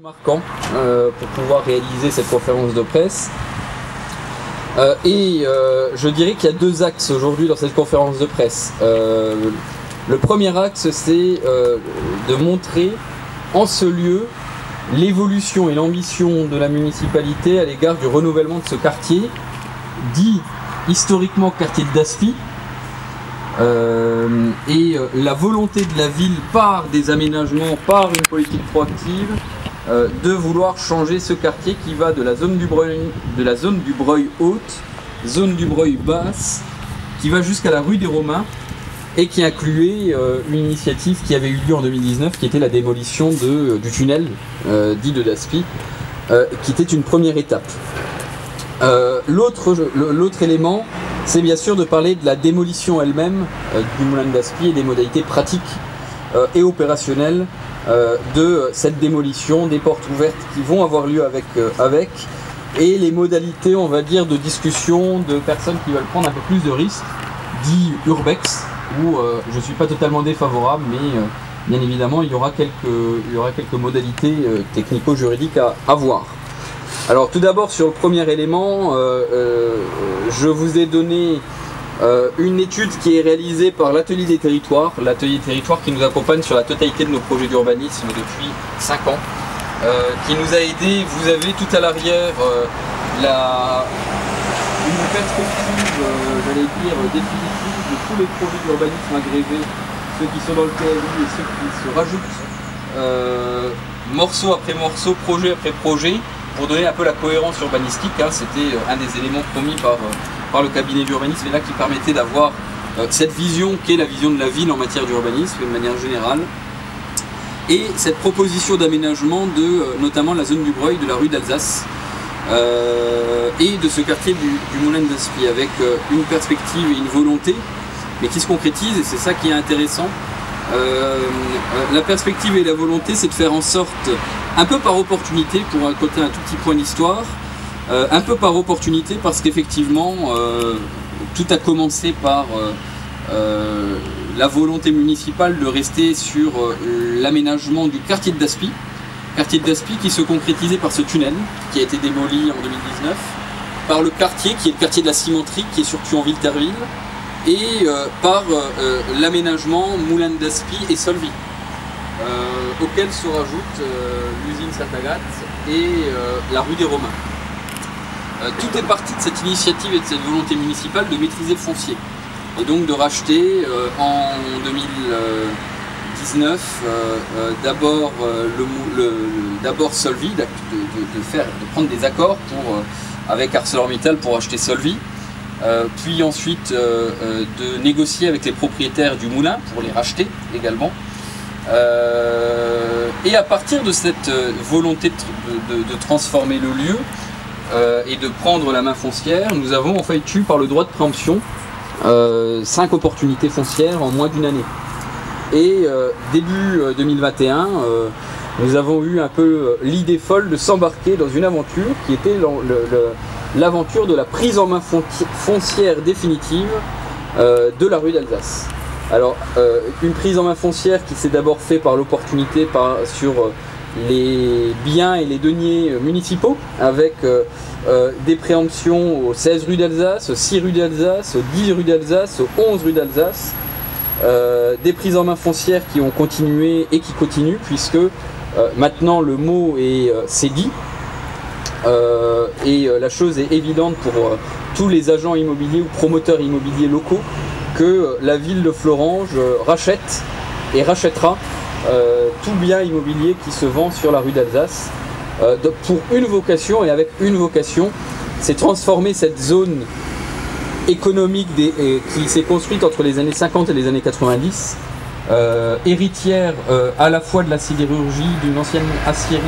marquant pour pouvoir réaliser cette conférence de presse. Je dirais qu'il y a deux axes aujourd'hui dans cette conférence de presse. Le premier axe, c'est de montrer en ce lieu l'évolution et l'ambition de la municipalité à l'égard du renouvellement de ce quartier, dit historiquement quartier de Daspy, la volonté de la ville par des aménagements, par une politique proactive, de vouloir changer ce quartier qui va de la zone du Breuil haute, zone du Breuil basse, qui va jusqu'à la rue des Romains et qui incluait une initiative qui avait eu lieu en 2019 qui était la démolition du tunnel dit de Daspy, qui était une première étape. L'autre élément, c'est bien sûr de parler de la démolition elle-même du moulin de Daspy et des modalités pratiques et opérationnelles de cette démolition, des portes ouvertes qui vont avoir lieu avec et les modalités, on va dire, de discussion de personnes qui veulent prendre un peu plus de risques, dit urbex, où je ne suis pas totalement défavorable, mais bien évidemment il y aura quelques modalités technico-juridiques à voir. Alors tout d'abord sur le premier élément, je vous ai donné une étude qui est réalisée par l'Atelier des Territoires, qui nous accompagne sur la totalité de nos projets d'urbanisme depuis 5 ans, qui nous a aidé. Vous avez tout à l'arrière une perspective, j'allais dire, définitive de tous les projets d'urbanisme agrégés, ceux qui sont dans le PLU et ceux qui se rajoutent morceau après morceau, projet après projet, pour donner un peu la cohérence urbanistique. C'était un des éléments promis par le cabinet d'urbanisme et là qui permettait d'avoir cette vision qui est la vision de la ville en matière d'urbanisme de manière générale. Et cette proposition d'aménagement de notamment la zone du Breuil, de la rue d'Alsace et de ce quartier du moulin de Daspy avec une perspective et une volonté, mais qui se concrétise, et c'est ça qui est intéressant. La perspective et la volonté, c'est de faire en sorte, un peu par opportunité, pour raconter un tout petit point d'histoire, un peu par opportunité parce qu'effectivement tout a commencé par la volonté municipale de rester sur l'aménagement du quartier de Daspy, qui se concrétisait par ce tunnel qui a été démoli en 2019, par le quartier qui est le quartier de la cimenterie qui est sur Thionville-Terville, et par l'aménagement Moulin de Daspy et Solvay, auquel se rajoute l'usine Saint-Agathe et la rue des Romains. Tout est parti de cette initiative et de cette volonté municipale de maîtriser le foncier et donc de racheter en 2019 d'abord Solvay, de prendre des accords avec ArcelorMittal pour acheter Solvay. Puis ensuite de négocier avec les propriétaires du moulin pour les racheter également. Et à partir de cette volonté de transformer le lieu et de prendre la main foncière, nous avons en fait eu par le droit de préemption 5 opportunités foncières en moins d'une année. Et début 2021, nous avons eu un peu l'idée folle de s'embarquer dans une aventure qui était l'aventure de la prise en main foncière définitive de la rue d'Alsace. Alors, une prise en main foncière qui s'est d'abord faite par l'opportunité sur les biens et les deniers municipaux, avec des préemptions aux 16 rues d'Alsace, aux 6 rues d'Alsace, aux 10 rues d'Alsace, aux 11 rues d'Alsace, des prises en main foncières qui ont continué et qui continuent, puisque maintenant le mot c'est dit. La chose est évidente pour tous les agents immobiliers ou promoteurs immobiliers locaux que la ville de Fleuranges rachète et rachètera tout bien immobilier qui se vend sur la rue d'Alsace pour une vocation, et avec une vocation, c'est transformer cette zone économique qui s'est construite entre les années 50 et les années 90, héritière à la fois de la sidérurgie, d'une ancienne aciérie,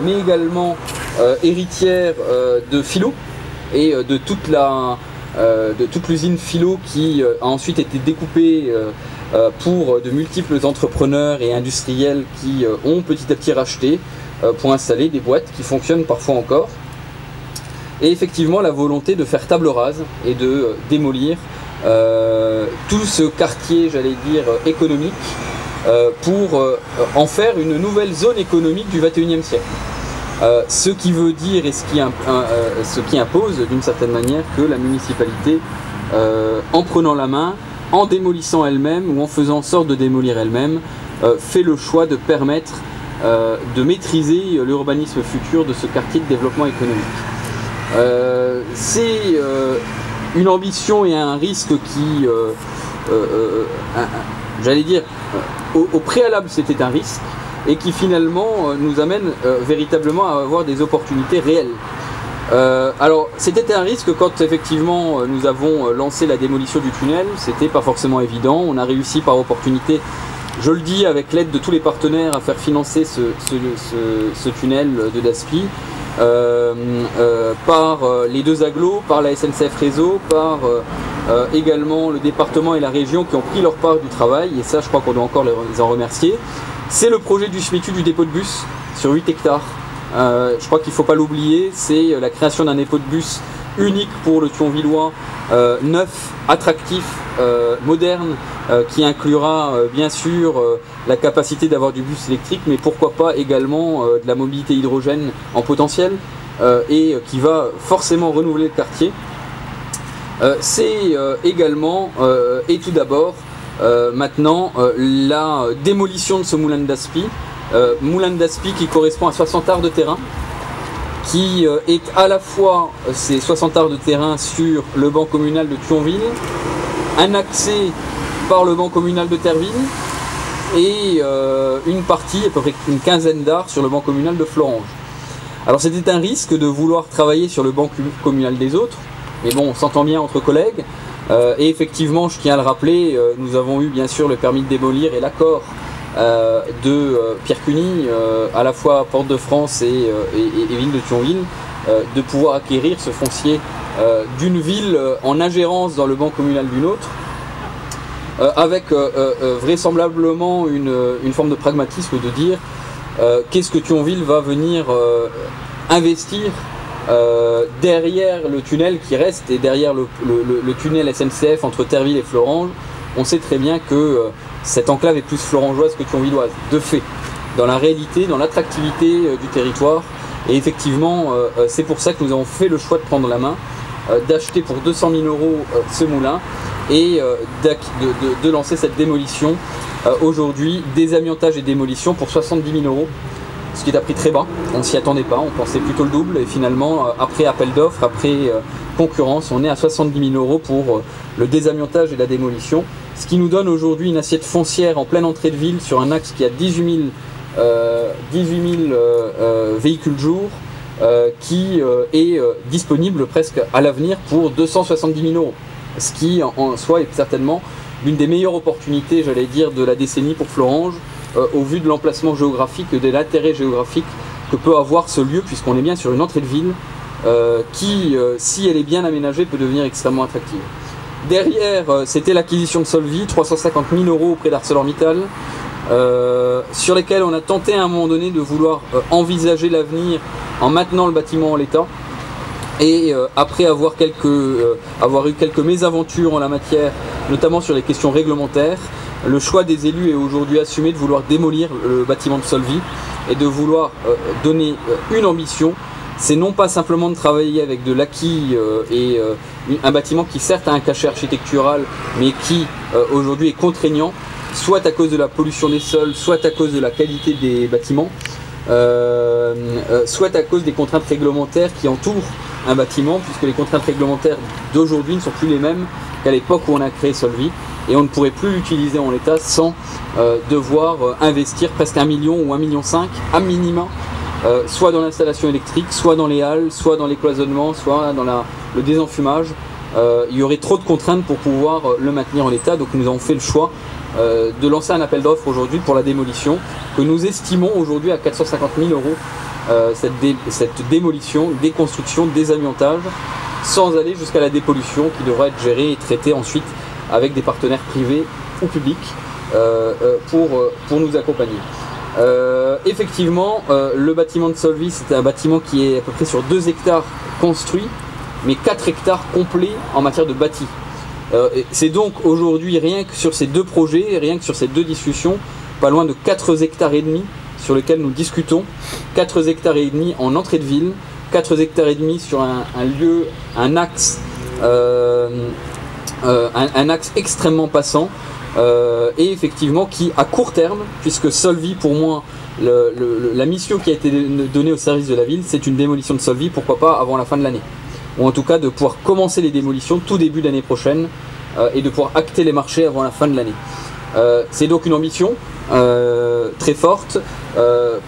mais également héritière de Philo et de toute l'usine Philo qui a ensuite été découpée pour de multiples entrepreneurs et industriels qui ont petit à petit racheté pour installer des boîtes qui fonctionnent parfois encore. Et effectivement la volonté de faire table rase et de démolir tout ce quartier, j'allais dire, économique pour en faire une nouvelle zone économique du XXIe siècle. Ce qui veut dire et ce qui impose d'une certaine manière que la municipalité, en prenant la main, en démolissant elle-même ou en faisant en sorte de démolir elle-même, fait le choix de permettre de maîtriser l'urbanisme futur de ce quartier de développement économique. C'est une ambition et un risque qui, j'allais dire, au préalable c'était un risque, et qui finalement nous amène véritablement à avoir des opportunités réelles. Alors c'était un risque quand effectivement nous avons lancé la démolition du tunnel, c'était pas forcément évident, on a réussi par opportunité, je le dis avec l'aide de tous les partenaires, à faire financer ce tunnel de Daspi, par les deux agglos, par la SNCF Réseau, par également le département et la région qui ont pris leur part du travail, et ça je crois qu'on doit encore les en remercier. C'est le projet du SMITU du dépôt de bus sur 8 hectares. Je crois qu'il ne faut pas l'oublier, c'est la création d'un dépôt de bus unique pour le Thionvillois, neuf, attractif, moderne, qui inclura bien sûr la capacité d'avoir du bus électrique, mais pourquoi pas également de la mobilité hydrogène en potentiel, et qui va forcément renouveler le quartier. C'est également, et tout d'abord, maintenant, la démolition de ce moulin de Daspi, qui correspond à 60 arts de terrain, qui est à la fois ces 60 arts de terrain sur le banc communal de Thionville, un accès par le banc communal de Terville, et une partie, à peu près une quinzaine d'arts sur le banc communal de Florange. Alors c'était un risque de vouloir travailler sur le banc communal des autres, mais bon, on s'entend bien entre collègues. Et effectivement, je tiens à le rappeler, nous avons eu bien sûr le permis de démolir et l'accord de Pierre Cuny, à la fois Porte de France et ville de Thionville, de pouvoir acquérir ce foncier d'une ville en ingérence dans le banc communal d'une autre, avec vraisemblablement une forme de pragmatisme de dire qu'est-ce que Thionville va venir investir derrière le tunnel qui reste, et derrière le tunnel SNCF entre Terville et Florange. On sait très bien que cette enclave est plus florangeoise que thionvilloise, de fait, dans la réalité, dans l'attractivité du territoire. Et effectivement, c'est pour ça que nous avons fait le choix de prendre la main, d'acheter pour 200 000 € ce moulin, et de lancer cette démolition. Aujourd'hui, désamiantage et démolition pour 70 000 €. Ce qui est à prix très bas, on ne s'y attendait pas, on pensait plutôt le double, et finalement, après appel d'offres, après concurrence, on est à 70 000 € pour le désamiantage et la démolition, ce qui nous donne aujourd'hui une assiette foncière en pleine entrée de ville sur un axe qui a 18 000 véhicules jour, qui est disponible presque à l'avenir pour 270 000 €, ce qui en soi est certainement l'une des meilleures opportunités, j'allais dire, de la décennie pour Florange, au vu de l'emplacement géographique et de l'intérêt géographique que peut avoir ce lieu, puisqu'on est bien sur une entrée de ville qui, si elle est bien aménagée, peut devenir extrêmement attractive. Derrière, c'était l'acquisition de Solvay, 350 000 € auprès d'ArcelorMittal, sur lesquels on a tenté à un moment donné de vouloir envisager l'avenir en maintenant le bâtiment en l'état. Et après avoir eu quelques mésaventures en la matière, notamment sur les questions réglementaires, le choix des élus est aujourd'hui assumé de vouloir démolir le bâtiment de Solvay et de vouloir donner une ambition. C'est non pas simplement de travailler avec de l'acquis et un bâtiment qui certes a un cachet architectural, mais qui aujourd'hui est contraignant, soit à cause de la pollution des sols, soit à cause de la qualité des bâtiments, soit à cause des contraintes réglementaires qui entourent un bâtiment, puisque les contraintes réglementaires d'aujourd'hui ne sont plus les mêmes qu'à l'époque où on a créé Solvay, et on ne pourrait plus l'utiliser en l'état sans devoir investir presque 1 million ou 1,5 million à minima, soit dans l'installation électrique, soit dans les halles, soit dans les cloisonnements, soit dans le désenfumage. Il y aurait trop de contraintes pour pouvoir le maintenir en l'état, donc nous avons fait le choix de lancer un appel d'offres aujourd'hui pour la démolition, que nous estimons aujourd'hui à 450 000 €, cette démolition, déconstruction, désamiantage, sans aller jusqu'à la dépollution qui devra être gérée et traitée ensuite avec des partenaires privés ou publics pour nous accompagner. Effectivement, le bâtiment de Solvay, c'est un bâtiment qui est à peu près sur 2 hectares construits, mais 4 hectares complets en matière de bâti. C'est donc aujourd'hui, rien que sur ces deux projets, rien que sur ces deux discussions, pas loin de 4 hectares et demi sur lesquels nous discutons, 4 hectares et demi en entrée de ville, 4 hectares et demi sur un lieu, un axe extrêmement passant, et effectivement qui à court terme, puisque Solvay pour moi, la mission qui a été donnée au service de la ville, c'est une démolition de Solvay, pourquoi pas avant la fin de l'année, ou en tout cas de pouvoir commencer les démolitions tout début d'année prochaine, et de pouvoir acter les marchés avant la fin de l'année. C'est donc une ambition très forte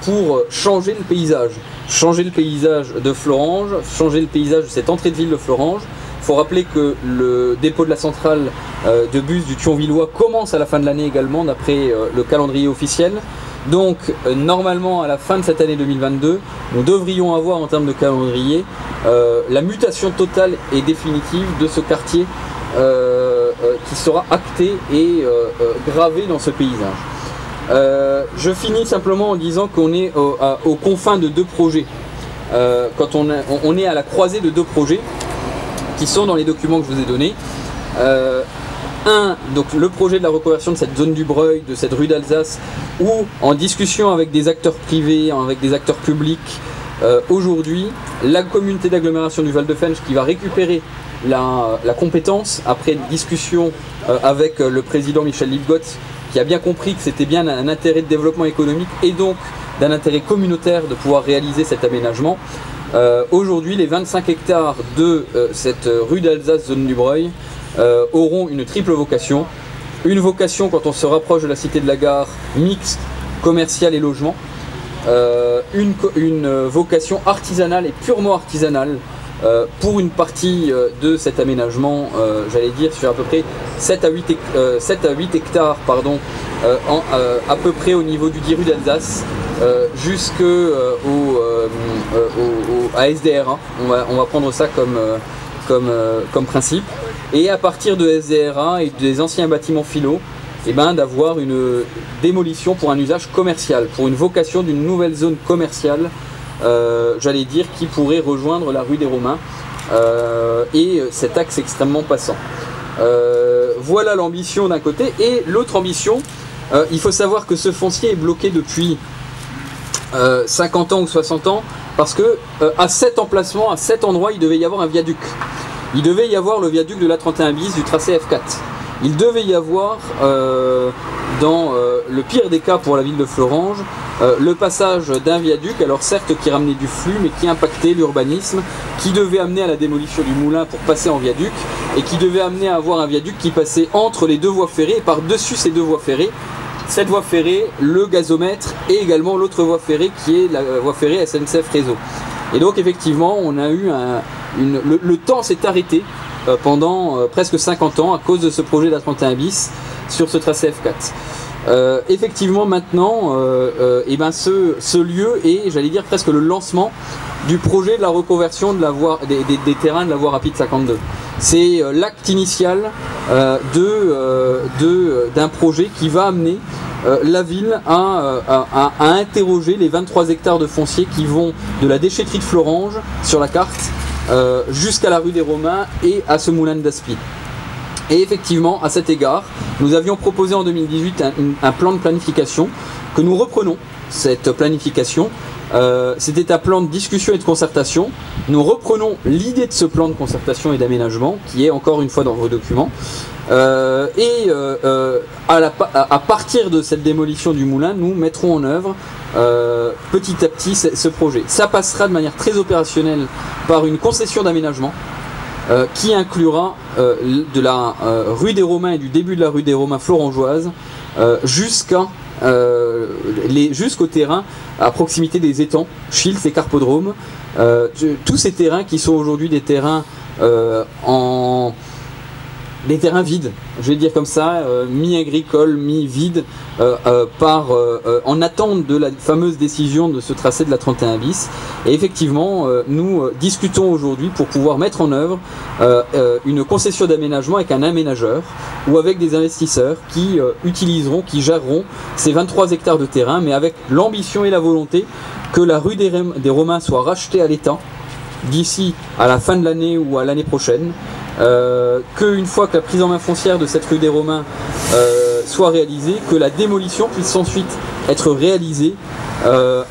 pour changer le paysage de Florange, changer le paysage de cette entrée de ville de Florange. Il faut rappeler que le dépôt de la centrale de bus du Thionvillois commence à la fin de l'année également, d'après le calendrier officiel. Donc normalement à la fin de cette année 2022, nous devrions avoir en termes de calendrier la mutation totale et définitive de ce quartier qui sera acté et gravé dans ce paysage. Je finis simplement en disant qu'on est aux confins de 2 projets. Quand on est à la croisée de 2 projets qui sont dans les documents que je vous ai donnés. Donc le projet de la reconversion de cette zone du Breuil, de cette rue d'Alsace, où en discussion avec des acteurs privés, avec des acteurs publics, aujourd'hui, la communauté d'agglomération du Val-de-Fensch qui va récupérer la compétence, après discussion avec le président Michel Lipgott, qui a bien compris que c'était bien un intérêt de développement économique et donc d'un intérêt communautaire de pouvoir réaliser cet aménagement. Aujourd'hui, les 25 hectares de cette rue d'Alsace, zone du Breuil, auront une triple vocation. Une vocation quand on se rapproche de la cité de la gare, mixte, commerciale et logement. Une vocation artisanale et purement artisanale pour une partie de cet aménagement, j'allais dire sur à peu près 7 à 8 hectares pardon, à peu près au niveau du 10 rue d'Alsace, jusqu'à SDRA, on va prendre ça comme principe, et à partir de SDRA et des anciens bâtiments philo, d'avoir une démolition pour un usage commercial, pour une vocation d'une nouvelle zone commerciale, j'allais dire, qui pourrait rejoindre la rue des Romains et cet axe extrêmement passant. Voilà l'ambition d'un côté, et l'autre ambition, il faut savoir que ce foncier est bloqué depuis 50 ans ou 60 ans, parce que à cet emplacement, à cet endroit, il devait y avoir un viaduc. Il devait y avoir le viaduc de l'A31 bis du tracé F4. Il devait y avoir, dans le pire des cas pour la ville de Florange, le passage d'un viaduc, alors certes qui ramenait du flux, mais qui impactait l'urbanisme, qui devait amener à la démolition du moulin pour passer en viaduc, et qui devait amener à avoir un viaduc qui passait entre les 2 voies ferrées, et par-dessus ces 2 voies ferrées, cette voie ferrée, le gazomètre, et également l'autre voie ferrée qui est la voie ferrée SNCF Réseau. Et donc effectivement, on a eu le temps s'est arrêté pendant presque 50 ans à cause de ce projet d'A31 bis sur ce tracé F4. Effectivement maintenant, ce lieu est, j'allais dire, presque le lancement du projet de la reconversion de la voie, des terrains de la voie rapide 52. C'est l'acte initial d'un projet qui va amener la ville à interroger les 23 hectares de foncier qui vont de la déchetterie de Florange sur la carte jusqu'à la rue des Romains et à ce moulin d'Aspy. Et effectivement, à cet égard, nous avions proposé en 2018 un plan de planification que nous reprenons, cette planification. C'était un plan de discussion et de concertation. Nous reprenons l'idée de ce plan de concertation et d'aménagement qui est encore une fois dans vos documents. À partir de cette démolition du moulin, nous mettrons en œuvre petit à petit ce projet. Ça passera de manière très opérationnelle par une concession d'aménagement qui inclura de la rue des Romains et du début de la rue des Romains florangeoise jusqu'au terrain à proximité des étangs, Chils et Carpodrome. Tous ces terrains qui sont aujourd'hui des terrains des terrains vides, je vais dire comme ça, mi-agricole, mi-vide, en attente de la fameuse décision de ce tracé de l'A31 bis. Et effectivement, nous discutons aujourd'hui pour pouvoir mettre en œuvre une concession d'aménagement avec un aménageur ou avec des investisseurs qui utiliseront, qui géreront ces 23 hectares de terrain, mais avec l'ambition et la volonté que la rue des Romains soit rachetée à l'État d'ici à la fin de l'année ou à l'année prochaine. Qu'une fois que la prise en main foncière de cette rue des Romains soit réalisé, que la démolition puisse ensuite être réalisée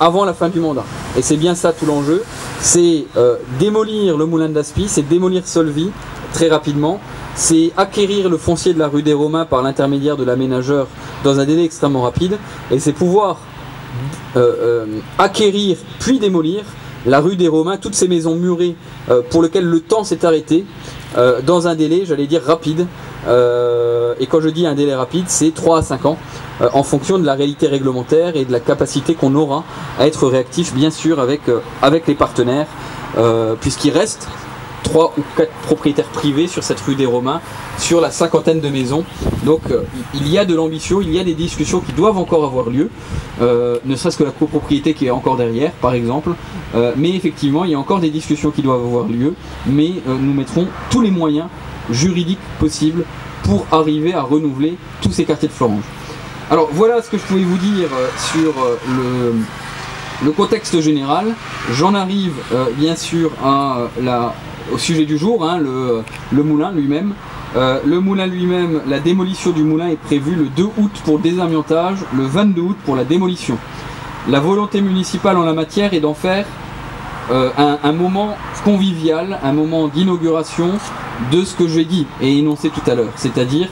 avant la fin du mandat. Et c'est bien ça tout l'enjeu, c'est démolir le moulin de l'Aspi, c'est démolir Solvay très rapidement, c'est acquérir le foncier de la rue des Romains par l'intermédiaire de l'aménageur dans un délai extrêmement rapide, et c'est pouvoir acquérir puis démolir la rue des Romains, toutes ces maisons murées pour lesquelles le temps s'est arrêté dans un délai, j'allais dire, rapide. Et quand je dis un délai rapide, c'est 3 à 5 ans en fonction de la réalité réglementaire et de la capacité qu'on aura à être réactif, bien sûr, avec les partenaires, puisqu'il reste 3 ou 4 propriétaires privés sur cette rue des Romains, sur la cinquantaine de maisons. Donc il y a de l'ambition, il y a des discussions qui doivent encore avoir lieu, ne serait-ce que la copropriété qui est encore derrière, par exemple. Mais effectivement, il y a encore des discussions qui doivent avoir lieu, mais nous mettrons tous les moyens juridiques possibles pour arriver à renouveler tous ces quartiers de Florange. Alors voilà ce que je pouvais vous dire sur le contexte général. J'en arrive bien sûr au sujet du jour, hein, le moulin lui-même. Le moulin lui-même, la démolition du moulin est prévue le 2 août pour le désamiantage, le 22 août pour la démolition. La volonté municipale en la matière est d'en faire un moment convivial, un moment d'inauguration de ce que j'ai dit et énoncé tout à l'heure, c'est-à-dire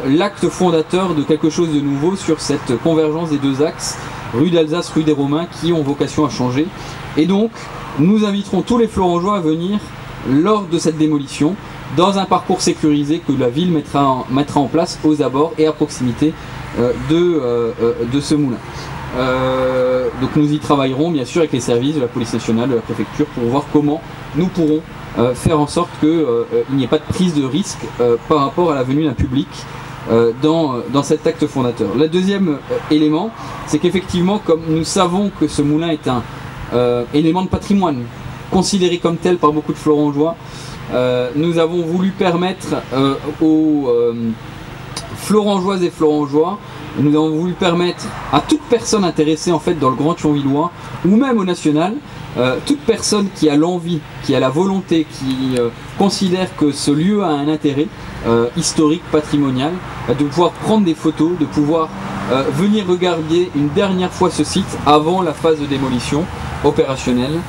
l'acte fondateur de quelque chose de nouveau sur cette convergence des deux axes, rue d'Alsace, rue des Romains, qui ont vocation à changer. Et donc, nous inviterons tous les Florangeois à venir lors de cette démolition, dans un parcours sécurisé que la ville mettra en place aux abords et à proximité de ce moulin. Donc nous y travaillerons bien sûr avec les services de la police nationale, de la préfecture, pour voir comment nous pourrons faire en sorte qu'il n'y ait pas de prise de risque par rapport à la venue d'un public dans cet acte fondateur. Le deuxième élément, c'est qu'effectivement, comme nous savons que ce moulin est un élément de patrimoine, considéré comme tel par beaucoup de Florangeois, nous avons voulu permettre aux Florangeoises et Florangeois, nous avons voulu permettre à toute personne intéressée en fait dans le Grand Thionvillois, ou même au national, toute personne qui a l'envie, qui a la volonté, qui considère que ce lieu a un intérêt historique, patrimonial, de pouvoir prendre des photos, de pouvoir venir regarder une dernière fois ce site avant la phase de démolition opérationnelle.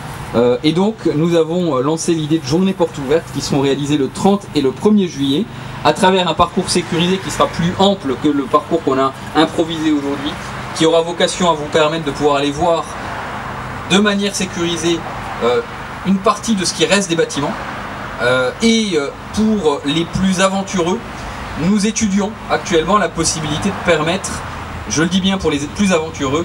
Et donc nous avons lancé l'idée de journées portes ouvertes qui seront réalisées le 30 et le 1er juillet à travers un parcours sécurisé qui sera plus ample que le parcours qu'on a improvisé aujourd'hui, qui aura vocation à vous permettre de pouvoir aller voir de manière sécurisée une partie de ce qui reste des bâtiments. Et pour les plus aventureux, nous étudions actuellement la possibilité de permettre, je le dis bien pour les plus aventureux,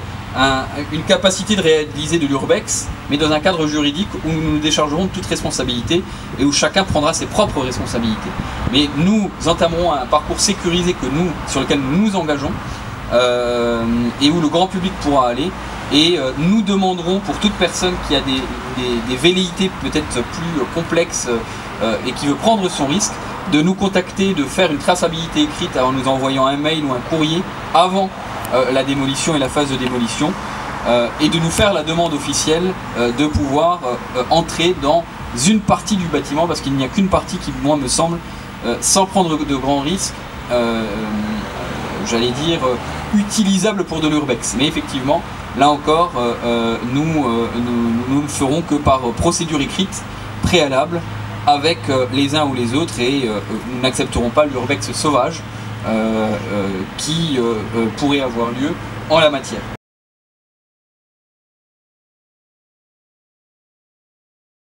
une capacité de réaliser de l'urbex, mais dans un cadre juridique où nous nous déchargerons de toute responsabilité et où chacun prendra ses propres responsabilités. Mais nous entamerons un parcours sécurisé sur lequel nous nous engageons et où le grand public pourra aller. Et nous demanderons pour toute personne qui a des velléités peut-être plus complexes et qui veut prendre son risque, de nous contacter, de faire une traçabilité écrite en nous envoyant un mail ou un courrier avant la démolition et la phase de démolition, et de nous faire la demande officielle de pouvoir entrer dans une partie du bâtiment, parce qu'il n'y a qu'une partie qui, moi, me semble, sans prendre de grands risques, j'allais dire, utilisable pour de l'urbex. Mais effectivement, là encore, nous ne ferons que par procédure écrite préalable avec les uns ou les autres, et nous n'accepterons pas l'urbex sauvage qui pourrait avoir lieu en la matière.